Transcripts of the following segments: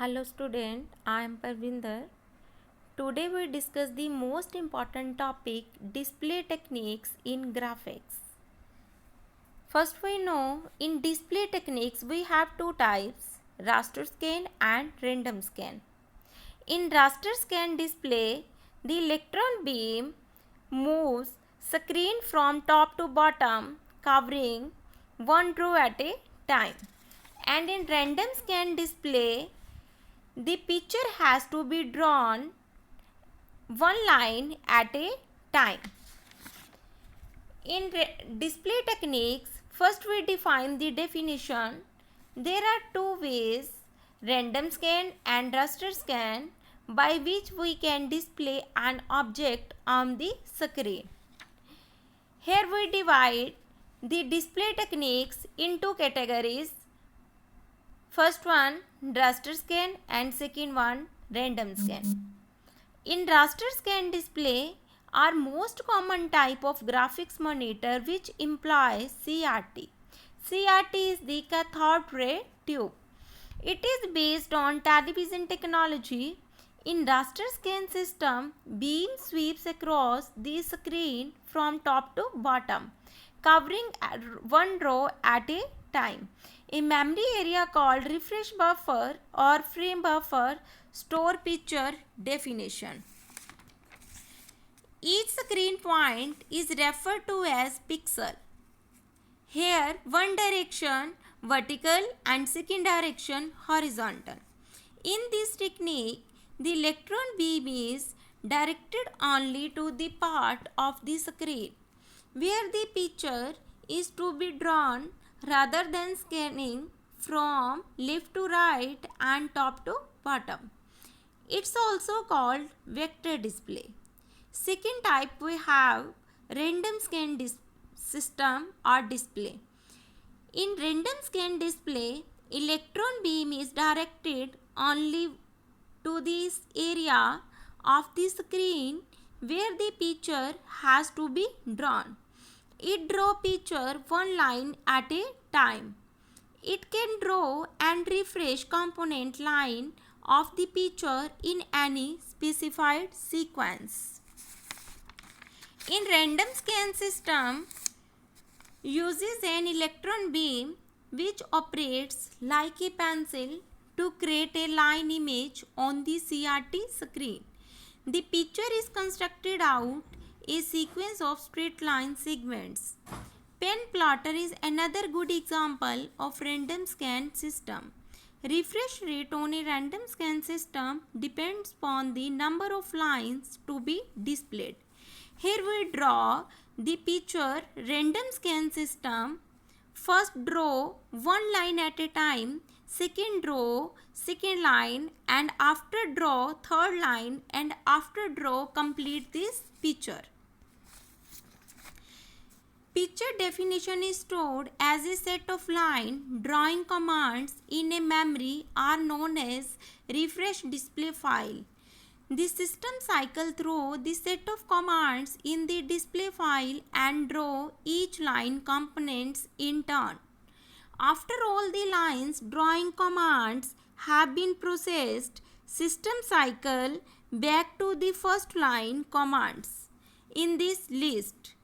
Hello student, I am Parvinder. Today we discuss the most important topic, display techniques in graphics. First we know in display techniques we have two types, raster scan and random scan. In raster scan display, the electron beam moves screen from top to bottom covering one row at a time. And in random scan display, the picture has to be drawn one line at a time. In display techniques, first we define the definition. There are two ways, random scan and raster scan, by which we can display an object on the screen. Here we divide the display techniques into categories. First one raster scan and second one random scan. In raster scan display are most common type of graphics monitor which employs CRT. CRT is the cathode ray tube. It is based on television technology. In raster scan system, beam sweeps across the screen from top to bottom, covering one row at a time. A memory area called refresh buffer or frame buffer store picture definition. Each screen point is referred to as pixel. Here one direction vertical and second direction horizontal. In this technique, the electron beam is directed only to the part of the screen where the picture is to be drawn rather than scanning from left to right and top to bottom. It's also called vector display. Second type we have random scan system or display. In random scan display, electron beam is directed only to this area of the screen where the picture has to be drawn. It draws picture one line at a time. It can draw and refresh component line of the picture in any specified sequence. In random scan system, uses an electron beam which operates like a pencil to create a line image on the CRT screen. The picture is constructed out a sequence of straight line segments. Pen plotter is another good example of random scan system. Refresh rate on a random scan system depends upon the number of lines to be displayed. Here we draw the picture random scan system. First draw one line at a time, second draw second line, and after draw third line, and after draw complete this picture. Picture definition is stored as a set of line drawing commands in a memory are known as refresh display file. The system cycle through the set of commands in the display file and draw each line components in turn. After all the lines drawing commands have been processed, system cycle back to the first line commands. In this list,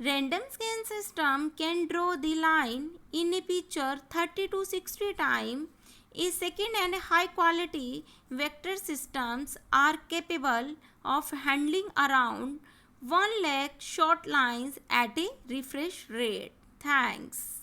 random scan system can draw the line in a picture 30 to 60 times. A second and high quality vector systems are capable of handling around 1 lakh short lines at a refresh rate. Thanks.